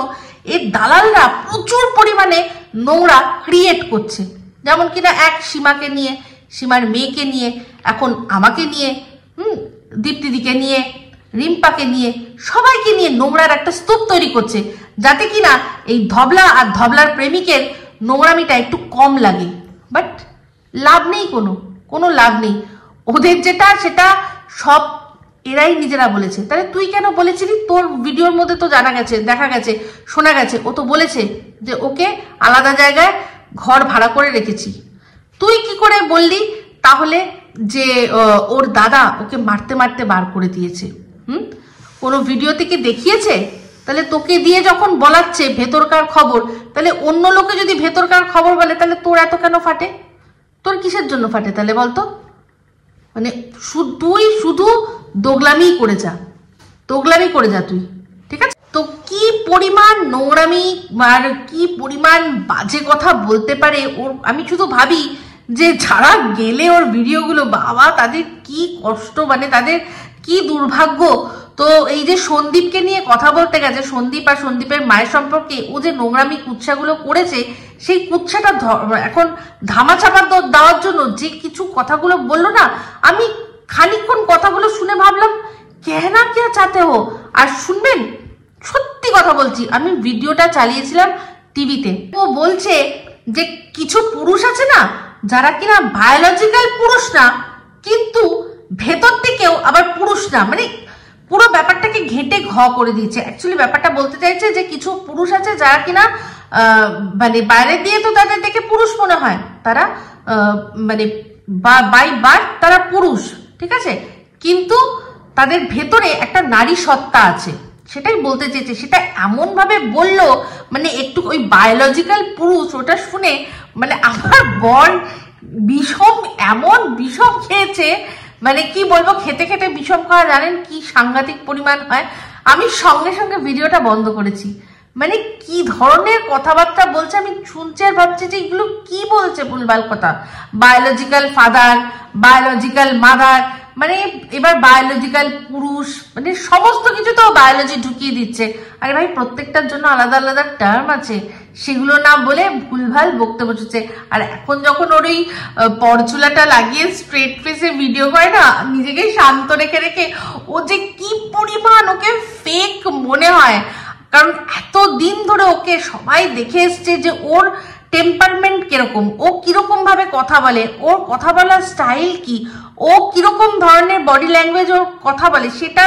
এর দালালরা প্রচুর পরিমাণে নোংরা ক্রিয়েট করছে। যেমন কিনা এক সীমাকে নিয়ে, সীমার মেয়েকে নিয়ে, এখন আমাকে নিয়ে, দীপ্তিদিকে নিয়ে, রিম্পাকে নিয়ে, সবাইকে নিয়ে নোংরার একটা স্তূপ তৈরি করছে, যাতে কিনা এই ধবলা আর ধবলার প্রেমিকের নোংরামিটা একটু কম লাগে। বাট লাভ নেই, কোনো লাভ নেই। ওদের যেটা সেটা সব এরাই নিজেরা বলেছে। তাহলে তুই কেন বলেছিলি? তোর ভিডিওর মধ্যে তো জানা গেছে, দেখা গেছে, শোনা গেছে, ও তো বলেছে যে ওকে আলাদা জায়গায় ঘর ভাড়া করে রেখেছি। তুই কি করে বললি তাহলে যে ওর দাদা ওকে মারতে মারতে বার করে দিয়েছে? কোনো ভিডিওতে কি দেখিয়েছে? তাহলে তোকে দিয়ে যখন বলাচ্ছে ভেতরকার খবর, তাহলে অন্য লোকে যদি ভেতরকার খবর বলে তাহলে তোর এত কেন ফাটে? তোর কিসের জন্য ফাটে তাহলে বলতো? মানে তুই শুধু দোগলামি করে যা, দোগলামি করে যা তুই, ঠিক আছে? তো কি পরিমাণ নোংরামি আর কি পরিমাণ বাজে কথা বলতে পারে ওর, আমি শুধু ভাবি যে যারা গেলে ওর ভিডিওগুলো, বাবা তাদের কি কষ্ট, মানে তাদের কি দুর্ভাগ্য। তো এই যে সন্দীপকে নিয়ে কথা বলতে গেছে, সন্দীপ আর সন্দীপের মায়ের সম্পর্কে ও যে নোংরামি কুৎসাগুলো করেছে, সেই কুৎসাটা এখন ধামাচাপা দেওয়ার জন্য যে কিছু কথাগুলো বললো না, আমি খানিকক্ষণ কথাগুলো শুনে ভাবলাম কেনা কে চাতে হো। আর শুনবেন, সত্যি কথা বলছি, আমি ভিডিওটা চালিয়েছিলাম টিভিতে। ও বলছে যে কিছু পুরুষ আছে না যারা কিনা বায়োলজিক্যাল পুরুষ না, কিন্তু ভেতর থেকেও আবার পুরুষ না, মানে পুরো ব্যাপারটাকে ঘেঁটে ঘ করে দিয়েছে। অ্যাকচুয়ালি ব্যাপারটা বলতে চাইছে যে কিছু পুরুষ আছে যারা কিনা মানে বাইরে দিয়ে তো তাদের দেখে পুরুষ মনে হয়, তারা মানে বাই বার্থ তারা পুরুষ, ঠিক আছে, কিন্তু তাদের ভেতরে একটা নারী সত্তা আছে, সেটাই বলতে চেয়েছে। সেটা এমন ভাবে বললো, মানে একটু ওই বায়োলজিক্যাল পুরুষ, ওটা শুনে মানে আমার বর বিষম, এমন বিষম খেয়েছে, মানে কি বলবো, খেতে খেতে বিষম খাওয়া জানেন কি সাংঘাতিক পরিমাণ হয়। আমি সঙ্গে সঙ্গে ভিডিওটা বন্ধ করেছি। মানে কি ধরনের কথাবার্তা বলছে, আমি শুনছি আর ভাবছি যে এগুলো কি বলছে, ভুলভাল কথা। বায়োলজিক্যাল ফাদার, বায়োলজিক্যাল মাদার, মানে এবার বায়োলজিক্যাল পুরুষ, মানে সমস্ত কিছু তো বায়োলজি ঢুকিয়ে দিচ্ছে। আরে ভাই, প্রত্যেকটার জন্য আলাদা আলাদা টার্ম আছে, সেগুলো না বলে ভুলভাল বকতে বসেছে। আর এখন যখন ওর ওই পরচুলাটা লাগিয়ে স্ট্রেট ফেসে ভিডিও করে না, নিজেকে শান্ত রেখে রেখে, ও যে কি পরিমাণ ওকে ফেক মনে হয়। কারণ এতদিন ধরে ওকে সবাই দেখে এসছে যে ওর টেম্পারমেন্ট কিরকম, ও কিরকম ভাবে কথা বলে, ওর কথা বলার স্টাইল কি, ও কিরকম ধরনের বডি ল্যাঙ্গুয়েজ ওর কথা বলে, সেটা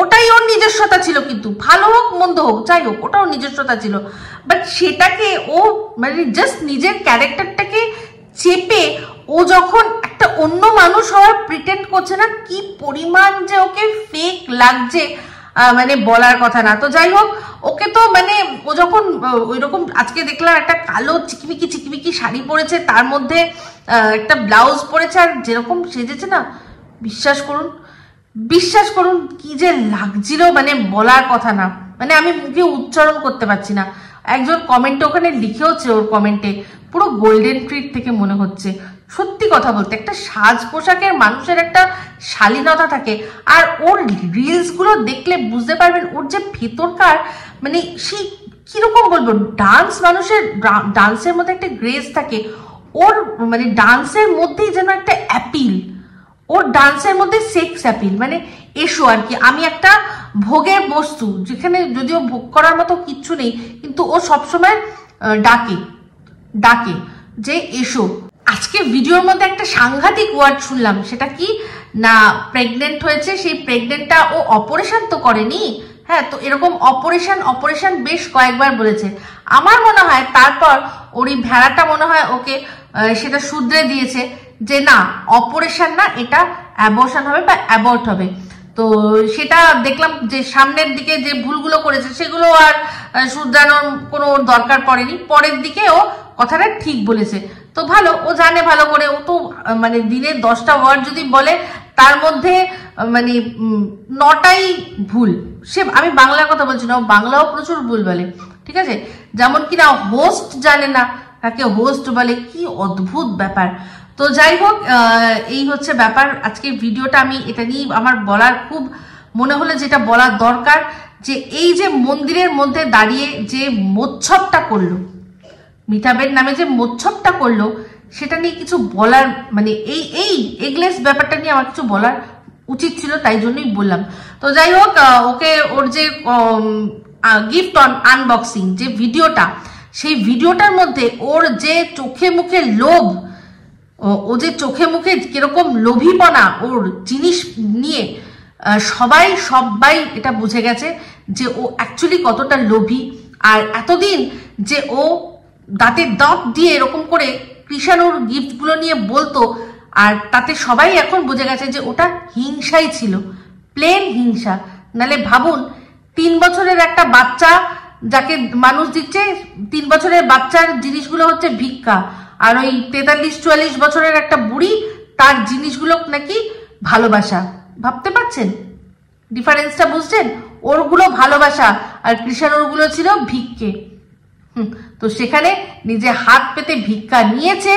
ওটাই ওর নিজস্বতা ছিল। কিন্তু ভালো হোক মন্দ হোক যাই হোক, ওটাও নিজস্বতা ছিল। বাট সেটাকে ও মানে জাস্ট নিজের ক্যারেক্টারটাকে চেপে ও যখন একটা অন্য মানুষ হওয়ার প্রিটেন্ড করছে না, কি পরিমাণ যে ওকে ফেক লাগছে, মানে বলার কথা না। তো যাই হোক, ওকে তো মানে ও যখন ওই রকম, আজকে দেখলাম একটা কালো চিকমিকি চিকমিকি শাড়ি পরেছে, তার মধ্যে একটা ব্লাউজ পরেছে, আর যেরকম সেজেছে না, বিশ্বাস করুন কি যে লাগছিল, মানে বলার কথা না, মানে আমি মুখে উচ্চারণ করতে পারছি না। একজন কমেন্টে ওখানে লিখেওছে, ওর কমেন্টে পুরো গোল্ডেন ট্রিট থেকে মনে হচ্ছে। সত্যি কথা বলতে, একটা সাজ পোশাকের মানুষের একটা শালীনতা থাকে, আর ওর রিলস গুলো দেখলে বুঝতে পারবেন ওর যে ভেতরকার, মানে সেই কিরকম বলবো, ডান্স, মানুষের ডান্সের মধ্যে একটা গ্রেস থাকে, ওর মানে ডান্সের মধ্যেই যেন একটা অ্যাপিল, ওর ডান্সের মধ্যে সেক্স অ্যাপিল, মানে এসো আর কি, আমি একটা ভোগের বস্তু, যেখানে যদিও ভোগ করার মতো কিচ্ছু নেই, কিন্তু ও সবসময় ডাকে যে এসো। আজকে ভিডিওর মধ্যে একটা সাংঘাতিক ওয়ার্ড শুনলাম, সেটা কি না, প্রেগনেন্ট হয়েছে। সেই প্রেগনেন্টটা ও অপারেশন তো করেনি, হ্যাঁ, তো এরকম অপারেশন বেশ কয়েকবার বলেছে। আমার মনে হয় তারপর ওর ভেড়াটা মনে হয় ওকে সেটা শুধরে দিয়েছে যে না, অপারেশন না, এটা অ্যাবর্শন হবে বা অ্যাবর্ট হবে। তো সেটা দেখলাম যে সামনের দিকে যে ভুলগুলো করেছে সেগুলো আর শুধরানোর কোনো দরকার পড়েনি, পরের দিকে ও কথাটা ঠিক বলেছে। তো ভালো, ও জানে ভালো করে, ও তো মানে দিনে 10টা ওয়ার্ড যদি বলে তার মধ্যে মানে 9টাই ভুল। সে, আমি বাংলার কথা বলছি না, ও বাংলাও প্রচুর ভুল বলে, ঠিক আছে। যেমন কিনা হোস্ট জানে না কাকে হোস্ট বলে, কি অদ্ভুত ব্যাপার। তো যাই হোক, এই হচ্ছে ব্যাপার আজকের ভিডিওটা। আমি এটা নিয়ে আমার বলার খুব মনে হলো, যেটা বলার দরকার, যে এই যে মন্দিরের মধ্যে দাঁড়িয়ে যে মোচ্ছবটা করলো, মিতাবের নামে যে মোচ্ছবটা করলো, সেটা নিয়ে কিছু বলার, মানে এই এগলেস ব্যাপারটা নিয়ে আমার কিছু বলার উচিত ছিল, তাই জন্যই বললাম। তো যাই হোক, ওকে ওর যে গিফট আনবক্সিং যে ভিডিওটা, সেই ভিডিওটার মধ্যে ওর যে চোখে মুখে লোভ, ও যে চোখে মুখে কিরকম লোভীপনা ওর জিনিস নিয়ে, সবাই এটা বুঝে গেছে যে ও অ্যাকচুয়ালি কতটা লোভী। আর এতদিন যে ও দাঁতের দাঁত দিয়ে এরকম করে কৃষাণুর গিফটগুলো নিয়ে বলতো, আর তাতে সবাই এখন বুঝে গেছে যে ওটা হিংসাই ছিল, প্লেন হিংসা। নালে ভাবুন, 3 বছরের একটা বাচ্চা যাকে মানুষ দিচ্ছে, 3 বছরের বাচ্চার জিনিসগুলো হচ্ছে ভিক্ষা, আর ওই 43-44 বছরের একটা বুড়ি তার জিনিসগুলো নাকি ভালোবাসা। ভাবতে পারছেন ডিফারেন্সটা? বুঝছেন? ওরগুলো ভালোবাসা আর কৃষাণুরগুলো ছিল ভিক্ষে। তো সেখানে নিজে হাত পেতে ভিক্ষা নিয়েছে,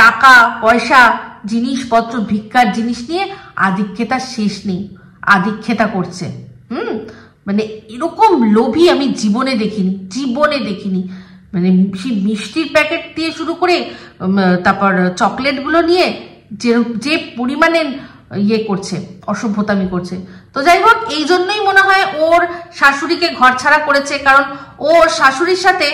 টাকা পয়সা জিনিসপত্র ভিক্ষার জিনিস নিয়ে আধিক্যতা শেষ নেই, আধিক্যতা করছে। মানে এরকম লোভী আমি জীবনে দেখিনি। মানে সেই মিষ্টির প্যাকেট দিয়ে শুরু করে তারপর চকলেটগুলো নিয়ে যে পরিমাণে ইয়ে করছে, অসভ্যতামি করছে। তো যাই হোক, এই জন্যই মনে হয় ওর শাশুড়িকে ঘর ছাড়া করেছে, কারণ ওর শাশুড়ির সাথে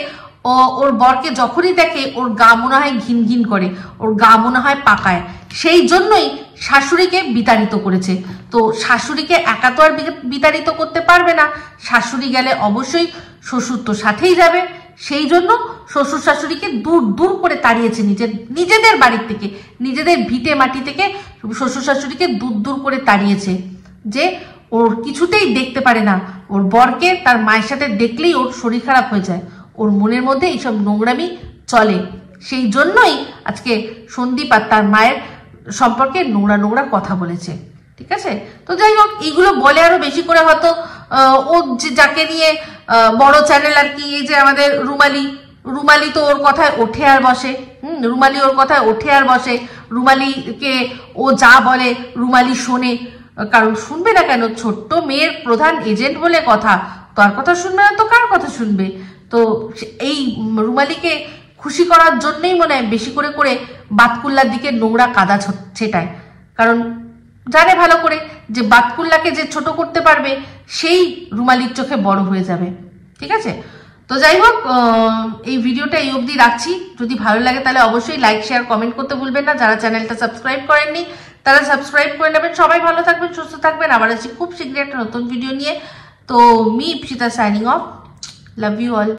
ওর বরকে যখনই দেখে ওর গা মনে হয় ঘিন ঘিন করে, ওর গা মনে হয় পাকায়। সেই জন্যই শাশুড়িকে বিতাড়িত করেছে। তো শাশুড়িকে একা তো আর বিতাড়িত করতে পারবে না, শাশুড়ি গেলে অবশ্যই শ্বশুর তো সাথেই যাবে। সেই জন্য শ্বশুর শাশুড়িকে দূর করে তাড়িয়েছে নিজেদের বাড়ির থেকে, নিজেদের ভিটে মাটি থেকে শ্বশুর শাশুড়িকে দূর করে তাড়িয়েছে, যে ওর কিছুতেই দেখতে পারে না। ওর বরকে তার মায়ের সাথে দেখলেই ওর শরীর খারাপ হয়ে যায়, ওর মনের মধ্যে এইসব নোংরামি চলে। সেই জন্যই আজকে সন্দীপ আর তার মায়ের সম্পর্কে নোংরা কথা বলেছে। ঠিক আছে? তো যাই হোক, এইগুলো বলে আরো বেশি করে হয়তো ও যাকে নিয়ে বড় চ্যানেল আর কি, এই যে আমাদের রুমালি তো ওর কথায় ওঠে আর বসে। রুমালি ওর কথায় ওঠে আর বসে। রুমালিকে ও যা বলে রুমালি শোনে, কারণ শুনবে না কেন? ছোট্ট মেয়ের প্রধান এজেন্ট বলে কথা, তার কথা শুনবে না তো কার কথা শুনবে? তো এই রুমালিকে খুশি করার জন্যই মনে হয় বেশি করে বাতকুল্লার দিকে নোংরা কাদা ছেটায়, কারণ জানে ভালো করে যে বাতকুল্লাকে যে ছোট করতে পারবে সেই রুমালির চোখে বড় হয়ে যাবে। ঠিক আছে? তো যাই হোক, এই ভিডিওটা এই অবধি রাখছি। যদি ভালো লাগে তাহলে অবশ্যই লাইক শেয়ার কমেন্ট করতে ভুলবেন না। যারা চ্যানেলটা সাবস্ক্রাইব করেননি তারা সাবস্ক্রাইব করে নেবেন। সবাই ভালো থাকবেন, সুস্থ থাকবেন। আবার আসছি খুব শীঘ্রই একটা নতুন ভিডিও নিয়ে। তো me Ipsita signing off. Love you all.